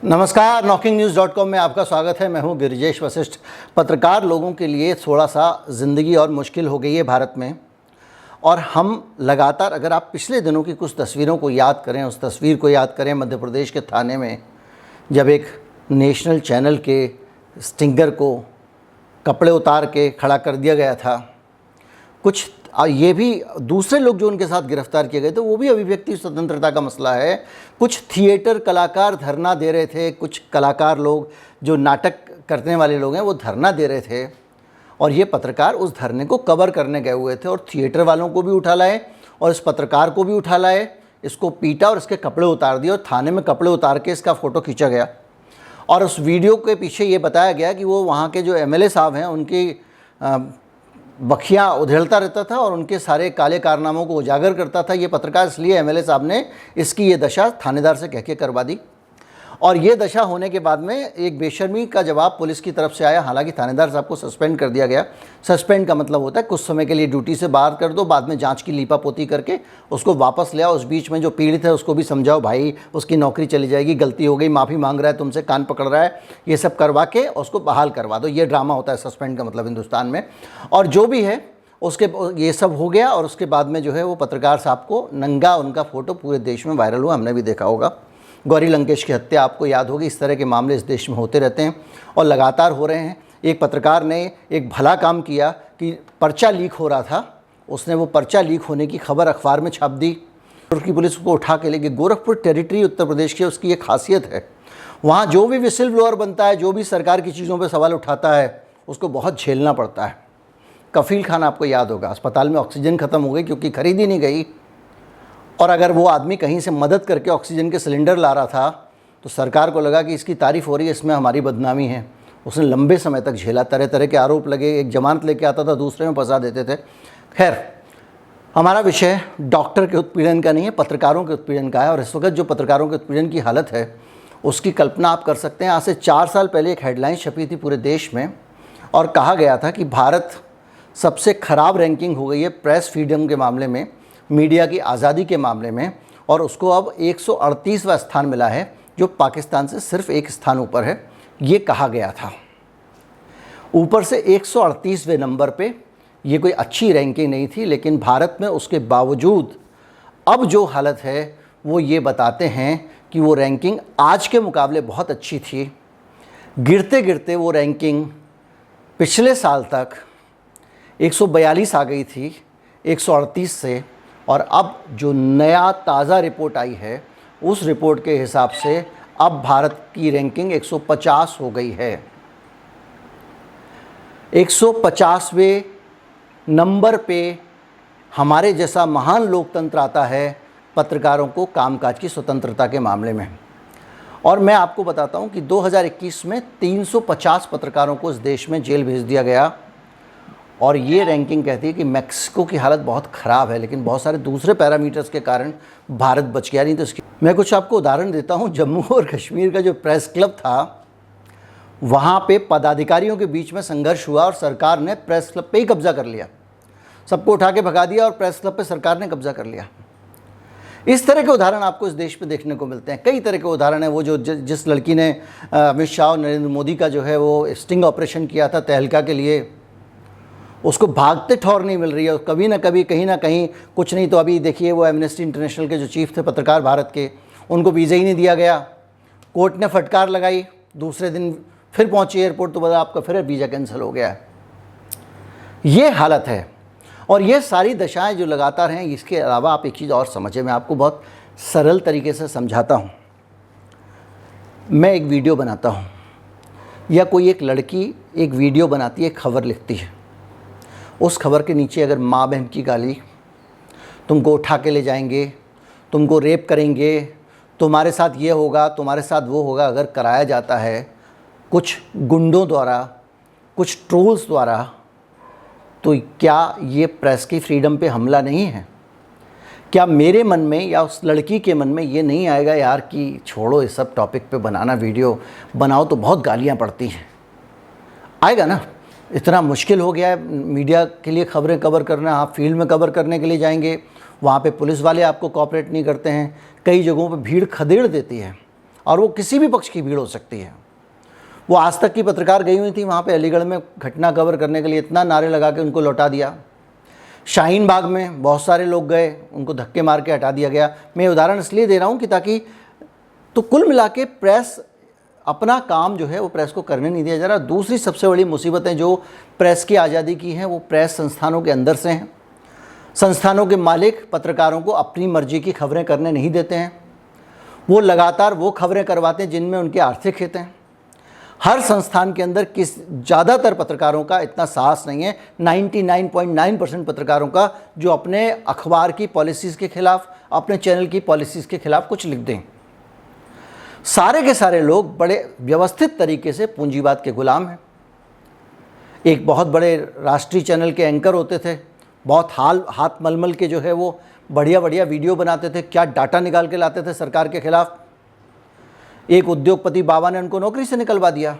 नमस्कार, knocking-news.com में आपका स्वागत है। मैं हूं गिरिजेश वशिष्ठ। पत्रकार लोगों के लिए थोड़ा सा ज़िंदगी और मुश्किल हो गई है भारत में, और हम लगातार, अगर आप पिछले दिनों की कुछ तस्वीरों को याद करें, उस तस्वीर को याद करें मध्य प्रदेश के थाने में जब एक नेशनल चैनल के स्टिंगर को कपड़े उतार के खड़ा कर दिया गया था। कुछ ये भी दूसरे लोग जो उनके साथ गिरफ्तार किए गए थे, वो भी अभिव्यक्ति स्वतंत्रता का मसला है। कुछ थिएटर कलाकार धरना दे रहे थे, कुछ कलाकार लोग जो नाटक करने वाले लोग हैं वो धरना दे रहे थे, और ये पत्रकार उस धरने को कवर करने गए हुए थे और थिएटर वालों को भी उठा लाए और इस पत्रकार को भी उठा लाए। इसको पीटा और इसके कपड़े उतार दिए और थाने में कपड़े उतार के इसका फ़ोटो खींचा गया। और उस वीडियो के पीछे ये बताया गया कि वो वहाँ के जो एमएलए साहब हैं उनकी बखियाँ उधेड़ता रहता था और उनके सारे काले कारनामों को उजागर करता था ये पत्रकार, इसलिए एमएलए साहब ने इसकी ये दशा थानेदार से कह के करवा दी। और ये दशा होने के बाद में एक बेशर्मी का जवाब पुलिस की तरफ से आया। हालांकि थानेदार साहब को सस्पेंड कर दिया गया। सस्पेंड का मतलब होता है कुछ समय के लिए ड्यूटी से बाहर कर दो, बाद में जांच की लीपापोती करके उसको वापस ले आओ। उस बीच में जो पीड़ित है उसको भी समझाओ, भाई उसकी नौकरी चली जाएगी, गलती हो गई, माफ़ी मांग रहा है, तुमसे कान पकड़ रहा है, ये सब करवा के उसको बहाल करवा दो। ये ड्रामा होता है सस्पेंड का मतलब हिंदुस्तान में। और जो भी है उसके ये सब हो गया, और उसके बाद में जो है वो पत्रकार साहब को नंगा उनका फ़ोटो पूरे देश में वायरल हुआ। हमने भी देखा होगा। गौरी लंकेश की हत्या आपको याद होगी। इस तरह के मामले इस देश में होते रहते हैं और लगातार हो रहे हैं। एक पत्रकार ने एक भला काम किया कि पर्चा लीक हो रहा था, उसने वो पर्चा लीक होने की खबर अखबार में छाप दी। गोरखपुर की पुलिस को उठा के ले गई। गोरखपुर टेरिटरी उत्तर प्रदेश की, उसकी एक खासियत है, वहाँ जो भी विसिल ब्लोअर बनता है, जो भी सरकार की चीज़ों पर सवाल उठाता है, उसको बहुत झेलना पड़ता है। कफील खान आपको याद होगा, अस्पताल में ऑक्सीजन ख़त्म हो गई क्योंकि खरीदी नहीं गई, और अगर वो आदमी कहीं से मदद करके ऑक्सीजन के सिलेंडर ला रहा था तो सरकार को लगा कि इसकी तारीफ़ हो रही है, इसमें हमारी बदनामी है। उसने लंबे समय तक झेला, तरह तरह के आरोप लगे, एक जमानत लेके आता था, दूसरे में फंसा देते थे। खैर, हमारा विषय डॉक्टर के उत्पीड़न का नहीं है, पत्रकारों के उत्पीड़न का है। और इस वक्त जो पत्रकारों के उत्पीड़न की हालत है उसकी कल्पना आप कर सकते हैं। आज से 4 साल पहले एक हेडलाइन छपी थी पूरे देश में और कहा गया था कि भारत सबसे ख़राब रैंकिंग हो गई है प्रेस फ्रीडम के मामले में, मीडिया की आज़ादी के मामले में, और उसको अब 138वां स्थान मिला है, जो पाकिस्तान से सिर्फ एक स्थान ऊपर है। ये कहा गया था। ऊपर से 138वें नंबर पे, ये कोई अच्छी रैंकिंग नहीं थी, लेकिन भारत में उसके बावजूद अब जो हालत है वो ये बताते हैं कि वो रैंकिंग आज के मुकाबले बहुत अच्छी थी। गिरते गिरते वो रैंकिंग पिछले साल तक 142 आ गई थी 138 से, और अब जो नया ताज़ा रिपोर्ट आई है उस रिपोर्ट के हिसाब से अब भारत की रैंकिंग 150 हो गई है। 150वें नंबर पे हमारे जैसा महान लोकतंत्र आता है पत्रकारों को कामकाज की स्वतंत्रता के मामले में। और मैं आपको बताता हूं कि 2021 में 350 पत्रकारों को इस देश में जेल भेज दिया गया, और ये रैंकिंग कहती है कि मैक्सिको की हालत बहुत ख़राब है, लेकिन बहुत सारे दूसरे पैरामीटर्स के कारण भारत बच गया। नहीं तो इसकी मैं कुछ आपको उदाहरण देता हूँ। जम्मू और कश्मीर का जो प्रेस क्लब था, वहाँ पे पदाधिकारियों के बीच में संघर्ष हुआ और सरकार ने प्रेस क्लब पे ही कब्ज़ा कर लिया। सबको उठा के भगा दिया और प्रेस क्लब पे सरकार ने कब्ज़ा कर लिया। इस तरह के उदाहरण आपको इस देश पे देखने को मिलते हैं। कई तरह के उदाहरण हैं। वो जो जिस लड़की ने अमित शाह और नरेंद्र मोदी का जो है वो स्टिंग ऑपरेशन किया था तहलका के लिए, उसको भागते ठौर नहीं मिल रही है। कभी ना कभी, कहीं ना कहीं, कुछ नहीं तो अभी देखिए वो एमनेस्टी इंटरनेशनल के जो चीफ थे पत्रकार भारत के, उनको वीज़ा ही नहीं दिया गया। कोर्ट ने फटकार लगाई, दूसरे दिन फिर पहुंची एयरपोर्ट तो बोला आपका फिर वीज़ा कैंसिल हो गया है। ये हालत है और ये सारी दशाएं जो लगातार हैं। इसके अलावा आप एक चीज़ और समझें, मैं आपको बहुत सरल तरीके से समझाता हूँ। मैं एक वीडियो बनाता हूँ या कोई एक लड़की एक वीडियो बनाती है, खबर लिखती है, उस खबर के नीचे अगर माँ बहन की गाली, तुमको उठा के ले जाएंगे, तुमको रेप करेंगे, तुम्हारे साथ ये होगा, तुम्हारे साथ वो होगा, अगर कराया जाता है कुछ गुंडों द्वारा, कुछ ट्रोल्स द्वारा, तो क्या ये प्रेस की फ्रीडम पे हमला नहीं है? क्या मेरे मन में या उस लड़की के मन में ये नहीं आएगा यार कि छोड़ो इस सब टॉपिक पे बनाना, वीडियो बनाओ तो बहुत गालियाँ पड़ती हैं? आएगा ना। इतना मुश्किल हो गया है मीडिया के लिए खबरें कवर करना। आप फील्ड में कवर करने के लिए जाएंगे, वहाँ पे पुलिस वाले आपको कोऑपरेट नहीं करते हैं, कई जगहों पे भीड़ खदेड़ देती है। और वो किसी भी पक्ष की भीड़ हो सकती है। वो आज तक की पत्रकार गई हुई थी वहाँ पे अलीगढ़ में घटना कवर करने के लिए, इतना नारे लगा के उनको लौटा दिया। शाहीन बाग में बहुत सारे लोग गए, उनको धक्के मार के हटा दिया गया। मैं उदाहरण इसलिए दे रहा हूँ कि ताकि, तो कुल मिला के प्रेस अपना काम जो है वो प्रेस को करने नहीं दिया जा रहा। दूसरी सबसे बड़ी मुसीबतें जो प्रेस की आज़ादी की हैं वो प्रेस संस्थानों के अंदर से हैं। संस्थानों के मालिक पत्रकारों को अपनी मर्जी की खबरें करने नहीं देते हैं। वो लगातार वो खबरें करवाते हैं जिनमें उनके आर्थिक हित हैं। हर संस्थान के अंदर ज़्यादातर पत्रकारों का इतना साहस नहीं है, 99.9% पत्रकारों का, जो अपने अखबार की पॉलिसीज़ के ख़िलाफ़, अपने चैनल की पॉलिसीज़ के ख़िलाफ़ कुछ लिख दें। सारे के सारे लोग बड़े व्यवस्थित तरीके से पूंजीवाद के गुलाम हैं। एक बहुत बड़े राष्ट्रीय चैनल के एंकर होते थे, बहुत हाथ मलमल के जो है वो बढ़िया बढ़िया वीडियो बनाते थे, क्या डाटा निकाल के लाते थे सरकार के खिलाफ। एक उद्योगपति बाबा ने उनको नौकरी से निकलवा दिया।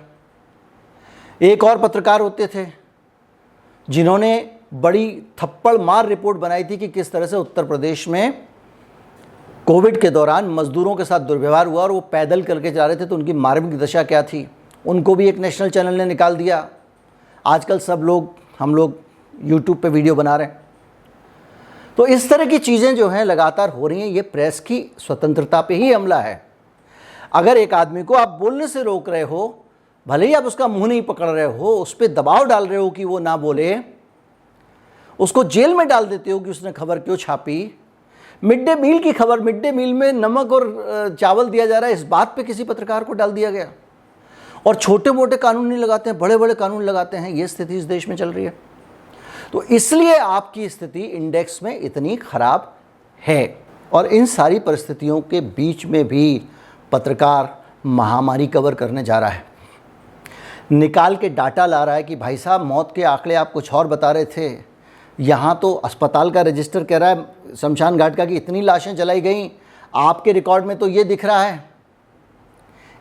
एक और पत्रकार होते थे जिन्होंने बड़ी थप्पड़ मार रिपोर्ट बनाई थी कि किस तरह से उत्तर प्रदेश में कोविड के दौरान मजदूरों के साथ दुर्व्यवहार हुआ और वो पैदल करके जा रहे थे तो उनकी मार्मिक दशा क्या थी। उनको भी एक नेशनल चैनल ने निकाल दिया। आजकल सब लोग, हम लोग यूट्यूब पे वीडियो बना रहे हैं। तो इस तरह की चीज़ें जो हैं लगातार हो रही हैं। ये प्रेस की स्वतंत्रता पे ही हमला है। अगर एक आदमी को आप बोलने से रोक रहे हो, भले ही आप उसका मुंह नहीं पकड़ रहे हो, उस पर दबाव डाल रहे हो कि वो ना बोले, उसको जेल में डाल देते हो कि उसने खबर क्यों छापी। मिड डे मील की खबर, मिड डे मील में नमक और चावल दिया जा रहा है, इस बात पे किसी पत्रकार को डाल दिया गया। और छोटे मोटे कानून नहीं लगाते हैं, बड़े बड़े कानून लगाते हैं। ये स्थिति इस देश में चल रही है। तो इसलिए आपकी स्थिति इंडेक्स में इतनी खराब है। और इन सारी परिस्थितियों के बीच में भी पत्रकार महामारी कवर करने जा रहा है, निकाल के डाटा ला रहा है कि भाई साहब मौत के आंकड़े आप कुछ और बता रहे थे, यहाँ तो अस्पताल का रजिस्टर कह रहा है शमशान घाट का कि इतनी लाशें जलाई गई, आपके रिकॉर्ड में तो ये दिख रहा है।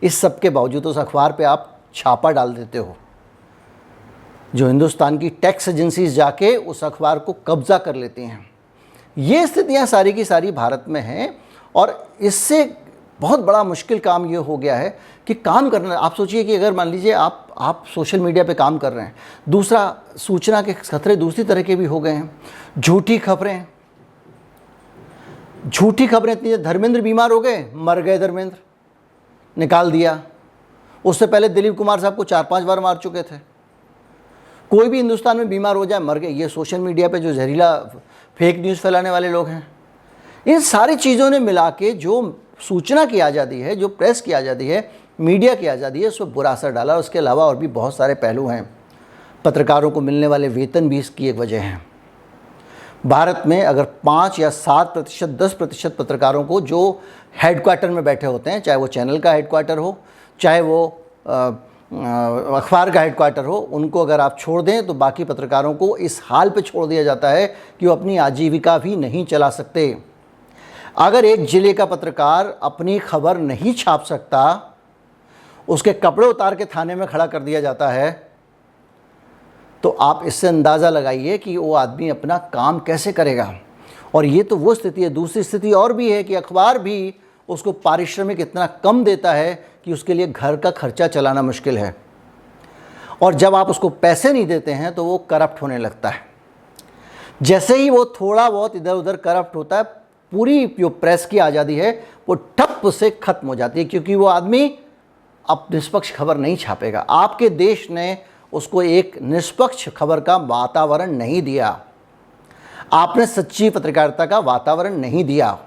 इस सब के बावजूद उस अखबार पे आप छापा डाल देते हो। जो हिंदुस्तान की टैक्स एजेंसीज जाके उस अखबार को कब्जा कर लेती हैं। ये स्थितियाँ सारी की सारी भारत में हैं। और इससे बहुत बड़ा मुश्किल काम ये हो गया है कि काम करना, आप सोचिए कि अगर मान लीजिए आप सोशल मीडिया पे काम कर रहे हैं, दूसरा सूचना के खतरे दूसरी तरह के भी हो गए हैं। झूठी खबरें इतनी, धर्मेंद्र बीमार हो गए, मर गए धर्मेंद्र, निकाल दिया। उससे पहले दिलीप कुमार साहब को 4-5 बार मार चुके थे। कोई भी हिंदुस्तान में बीमार हो जाए, मर गए। ये सोशल मीडिया पे जो जहरीला फेक न्यूज़ फैलाने वाले लोग हैं, इन सारी चीज़ों ने मिला के जो सूचना की आज़ादी है, जो प्रेस की आज़ादी है, मीडिया की आज़ादी है, उस पर बुरा असर डाला। उसके अलावा और भी बहुत सारे पहलू हैं। पत्रकारों को मिलने वाले वेतन भी इसकी एक वजह है। भारत में अगर 5 या 7%, 10% पत्रकारों को जो हेडक्वार्टर में बैठे होते हैं, चाहे वो चैनल का हेडक्वार्टर हो, चाहे वो अखबार का हेडक्वार्टर हो, उनको अगर आप छोड़ दें तो बाकी पत्रकारों को इस हाल पे छोड़ दिया जाता है कि वो अपनी आजीविका भी नहीं चला सकते। अगर एक ज़िले का पत्रकार अपनी खबर नहीं छाप सकता, उसके कपड़े उतार के थाने में खड़ा कर दिया जाता है, तो आप इससे अंदाज़ा लगाइए कि वो आदमी अपना काम कैसे करेगा। और ये तो वो स्थिति है। दूसरी स्थिति और भी है कि अखबार भी उसको पारिश्रमिक इतना कम देता है कि उसके लिए घर का खर्चा चलाना मुश्किल है। और जब आप उसको पैसे नहीं देते हैं तो वो करप्ट होने लगता है। जैसे ही वो थोड़ा बहुत इधर उधर करप्ट होता है, पूरी जो प्रेस की आज़ादी है वो ठप से ख़त्म हो जाती है, क्योंकि वो आदमी अब निष्पक्ष खबर नहीं छापेगा। आपके देश ने उसको एक निष्पक्ष खबर का वातावरण नहीं दिया। आपने सच्ची पत्रकारिता का वातावरण नहीं दिया।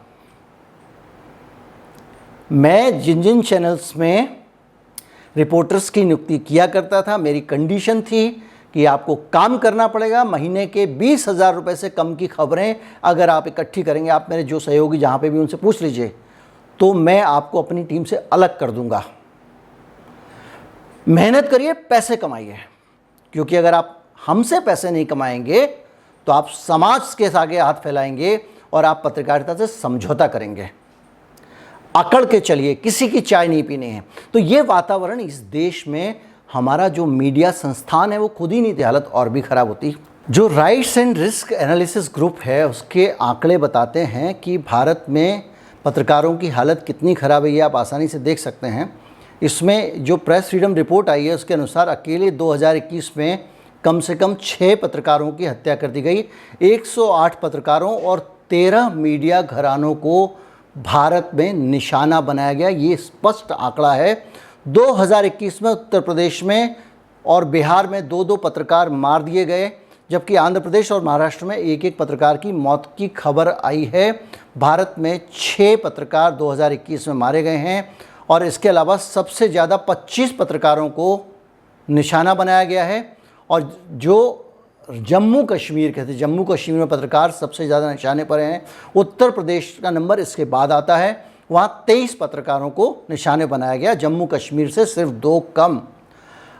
मैं जिन चैनल्स में रिपोर्टर्स की नियुक्ति किया करता था, मेरी कंडीशन थी कि आपको काम करना पड़ेगा। महीने के 20,000 रुपये से कम की खबरें अगर आप इकट्ठी करेंगे, आप मेरे जो सहयोगी जहाँ पे भी उनसे पूछ लीजिए, तो मैं आपको अपनी टीम से अलग कर दूंगा। मेहनत करिए, पैसे कमाइए, क्योंकि अगर आप हमसे पैसे नहीं कमाएंगे तो आप समाज के आगे हाथ फैलाएंगे और आप पत्रकारिता से समझौता करेंगे। अकड़ के चलिए, किसी की चाय नहीं पीनी है। तो ये वातावरण इस देश में, हमारा जो मीडिया संस्थान है वो खुद ही नहीं थी, हालत और भी ख़राब होती। जो rights and risk analysis group है, उसके आंकड़े बताते हैं कि भारत में पत्रकारों की हालत कितनी ख़राब है ये आप आसानी से देख सकते हैं। इसमें जो प्रेस फ्रीडम रिपोर्ट आई है उसके अनुसार अकेले 2021 में कम से कम 6 पत्रकारों की हत्या कर दी गई। 108 पत्रकारों और 13 मीडिया घरानों को भारत में निशाना बनाया गया। ये स्पष्ट आंकड़ा है। 2021 में उत्तर प्रदेश में और बिहार में 2-2 पत्रकार मार दिए गए, जबकि आंध्र प्रदेश और महाराष्ट्र में 1-1 पत्रकार की मौत की खबर आई है। भारत में 6 पत्रकार 2021 में मारे गए हैं और इसके अलावा सबसे ज़्यादा 25 पत्रकारों को निशाना बनाया गया है। और जो जम्मू कश्मीर के थे, जम्मू कश्मीर में पत्रकार सबसे ज़्यादा निशाने पर हैं। उत्तर प्रदेश का नंबर इसके बाद आता है, वहाँ 23 पत्रकारों को निशाने बनाया गया, जम्मू कश्मीर से सिर्फ 2 कम।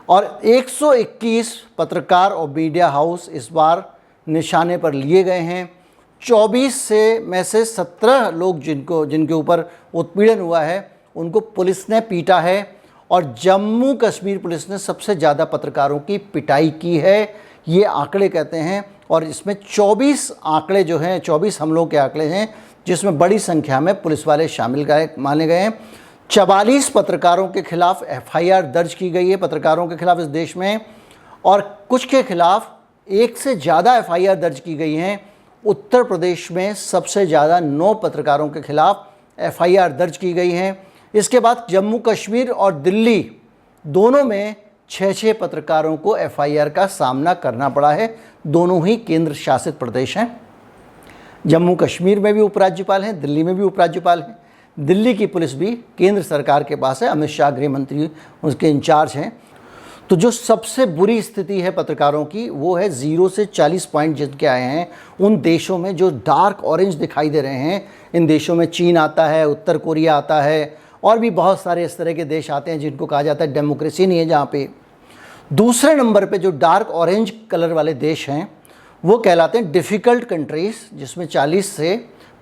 और 121 पत्रकार और मीडिया हाउस इस बार निशाने पर लिए गए हैं। 24 में से 17 लोग जिनके ऊपर उत्पीड़न हुआ है उनको पुलिस ने पीटा है और जम्मू कश्मीर पुलिस ने सबसे ज़्यादा पत्रकारों की पिटाई की है, ये आंकड़े कहते हैं। और इसमें 24 आंकड़े जो हैं, 24 हमलों के आंकड़े हैं, जिसमें बड़ी संख्या में पुलिस वाले शामिल माने गए हैं। 44 पत्रकारों के खिलाफ FIR दर्ज की गई है, पत्रकारों के खिलाफ इस देश में, और कुछ के खिलाफ 1 से ज़्यादा FIR दर्ज की गई हैं। उत्तर प्रदेश में सबसे ज़्यादा 9 पत्रकारों के खिलाफ FIR दर्ज की गई हैं। इसके बाद जम्मू कश्मीर और दिल्ली दोनों में 6-6 पत्रकारों को FIR का सामना करना पड़ा है। दोनों ही केंद्र शासित प्रदेश हैं। जम्मू कश्मीर में भी उपराज्यपाल हैं, दिल्ली में भी उपराज्यपाल हैं। दिल्ली की पुलिस भी केंद्र सरकार के पास है, अमित शाह गृह मंत्री उसके इंचार्ज हैं। तो जो सबसे बुरी स्थिति है पत्रकारों की वो है 0 से 40 पॉइंट जिनके आए हैं उन देशों में जो डार्क ऑरेंज दिखाई दे रहे हैं। इन देशों में चीन आता है, उत्तर कोरिया आता है और भी बहुत सारे इस तरह के देश आते हैं जिनको कहा जाता है डेमोक्रेसी नहीं है जहाँ पे। दूसरे नंबर पे जो डार्क ऑरेंज कलर वाले देश हैं वो कहलाते हैं डिफ़िकल्ट कंट्रीज़, जिसमें 40 से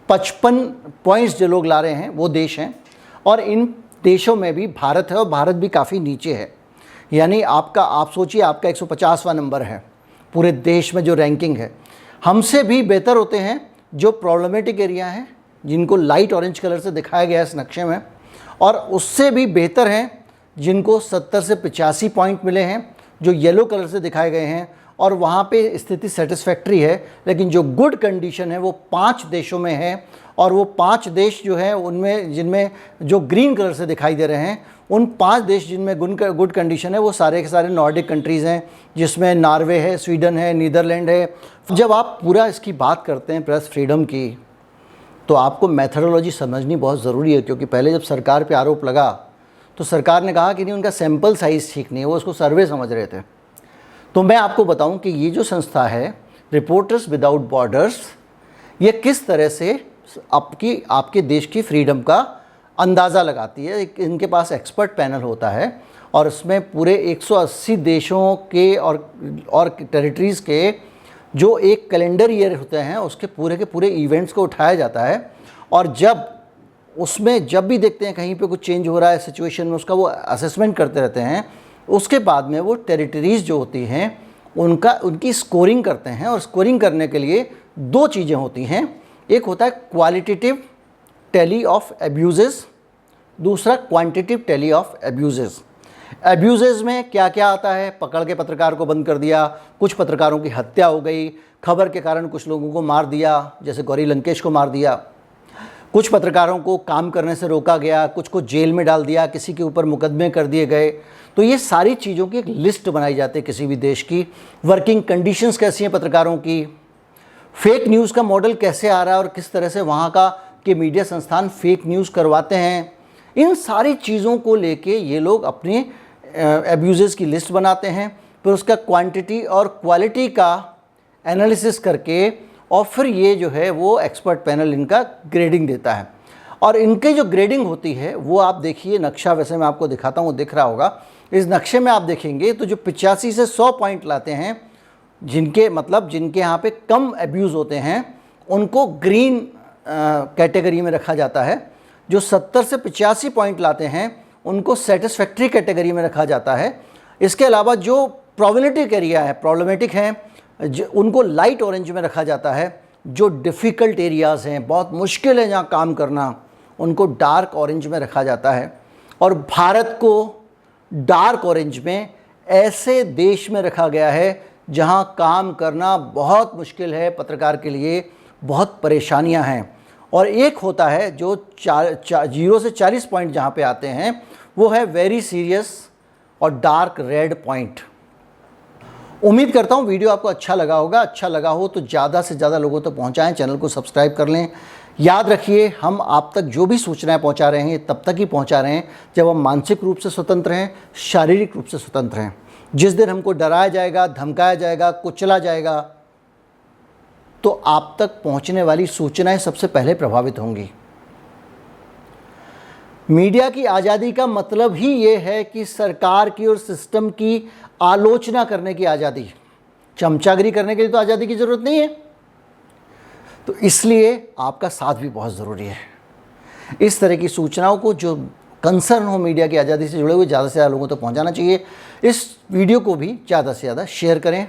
55 पॉइंट्स जो लोग ला रहे हैं वो देश हैं। और इन देशों में भी भारत है और भारत भी काफ़ी नीचे है। यानी आप सोचिए आपका 150वां नंबर है पूरे देश में जो रैंकिंग है। हमसे भी बेहतर होते हैं जो प्रॉब्लमेटिक एरिया हैं जिनको लाइट ऑरेंज कलर से दिखाया गया है इस नक्शे में, और उससे भी बेहतर हैं जिनको 70 से 85 पॉइंट मिले हैं जो येलो कलर से दिखाए गए हैं, और वहाँ पे स्थिति सेटिस्फैक्ट्री है। लेकिन जो गुड कंडीशन है वो 5 देशों में है, और वो 5 देश जो हैं उनमें जिनमें जो ग्रीन कलर से दिखाई दे रहे हैं उन 5 देश जिनमें गुड कंडीशन है वो सारे के सारे नॉर्डिक कंट्रीज़ हैं, जिसमें नॉर्वे है, स्वीडन है, नीदरलैंड है। जब आप पूरा इसकी बात करते हैं प्रेस फ्रीडम की तो आपको मैथडोलॉजी समझनी बहुत ज़रूरी है, क्योंकि पहले जब सरकार पे आरोप लगा तो सरकार ने कहा कि नहीं उनका सैंपल साइज़ ठीक नहीं है, वो उसको सर्वे समझ रहे थे। तो मैं आपको बताऊं कि ये जो संस्था है रिपोर्टर्स विदाउट बॉर्डर्स, ये किस तरह से आपके देश की फ्रीडम का अंदाज़ा लगाती है। इनके पास एक्सपर्ट पैनल होता है और उसमें पूरे 180 देशों के और टेरिटरीज़ के जो एक कैलेंडर ईयर होते हैं उसके पूरे के पूरे इवेंट्स को उठाया जाता है, और जब भी देखते हैं कहीं पे कुछ चेंज हो रहा है सिचुएशन में उसका वो असेसमेंट करते रहते हैं। उसके बाद में वो टेरिटरीज़ जो होती हैं उनकी स्कोरिंग करते हैं, और स्कोरिंग करने के लिए 2 चीज़ें होती हैं। एक होता है क्वालिटेटिव टैली ऑफ एब्यूजेस, दूसरा quantitative tally of abuses. Abuses में क्या क्या आता है, पकड़ के पत्रकार को बंद कर दिया, कुछ पत्रकारों की हत्या हो गई, खबर के कारण कुछ लोगों को मार दिया, जैसे गौरी लंकेश को मार दिया, कुछ पत्रकारों को काम करने से रोका गया, कुछ को जेल में डाल दिया, किसी के ऊपर मुकदमे कर दिए गए। तो ये सारी चीज़ों की एक लिस्ट बनाई जाती है किसी भी देश की। वर्किंग कंडीशंस कैसी हैं पत्रकारों की, फेक न्यूज़ का मॉडल कैसे आ रहा है और किस तरह से वहाँ के मीडिया संस्थान फेक न्यूज़ करवाते हैं। इन सारी चीज़ों को लेके ये लोग अपने एब्यूज़ेस की लिस्ट बनाते हैं, फिर उसका क्वांटिटी और क्वालिटी का एनालिसिस करके, और फिर ये जो है वो एक्सपर्ट पैनल इनका ग्रेडिंग देता है। और इनके जो ग्रेडिंग होती है वो आप देखिए, नक्शा वैसे मैं आपको दिखाता हूँ, वो दिख रहा होगा। इस नक्शे में आप देखेंगे तो जो 85 से 100 पॉइंट लाते हैं, जिनके यहाँ पे कम एब्यूज़ होते हैं उनको ग्रीन कैटेगरी में रखा जाता है। जो 70 से 85 पॉइंट लाते हैं उनको सेटिस्फैक्ट्री कैटेगरी में रखा जाता है। इसके अलावा जो प्रॉब्लमेटिक हैं उनको लाइट ऑरेंज में रखा जाता है। जो डिफ़िकल्ट एरियाज़ हैं, बहुत मुश्किल है जहाँ काम करना, उनको डार्क ऑरेंज में रखा जाता है। और भारत को डार्क ऑरेंज में ऐसे देश में रखा गया है जहां काम करना बहुत मुश्किल है, पत्रकार के लिए बहुत परेशानियां हैं। और एक होता है जो 0 से 40 पॉइंट जहां पे आते हैं, वो है वेरी सीरियस और डार्क रेड पॉइंट। उम्मीद करता हूँ वीडियो आपको अच्छा लगा होगा। अच्छा लगा हो तो ज़्यादा से ज़्यादा लोगों तक पहुँचाएँ, चैनल को सब्सक्राइब कर लें। याद रखिए, हम आप तक जो भी सूचनाएं पहुँचा रहे हैं तब तक ही पहुँचा रहे हैं जब हम मानसिक रूप से स्वतंत्र हैं, शारीरिक रूप से स्वतंत्र हैं। जिस दिन हमको डराया जाएगा, धमकाया जाएगा, कुचला जाएगा, तो आप तक पहुँचने वाली सूचनाएं सबसे पहले प्रभावित होंगी। मीडिया की आज़ादी का मतलब ही ये है कि सरकार की और सिस्टम की आलोचना करने की आज़ादी। चमचागिरी करने के लिए तो आज़ादी की ज़रूरत नहीं है। तो इसलिए आपका साथ भी बहुत ज़रूरी है। इस तरह की सूचनाओं को जो कंसर्न हो मीडिया की आज़ादी से जुड़े हुए, ज़्यादा से ज़्यादा लोगों तक पहुंचाना चाहिए। इस वीडियो को भी ज़्यादा से ज़्यादा शेयर करें।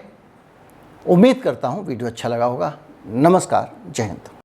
उम्मीद करता हूं वीडियो अच्छा लगा होगा। नमस्कार, जय हिंद।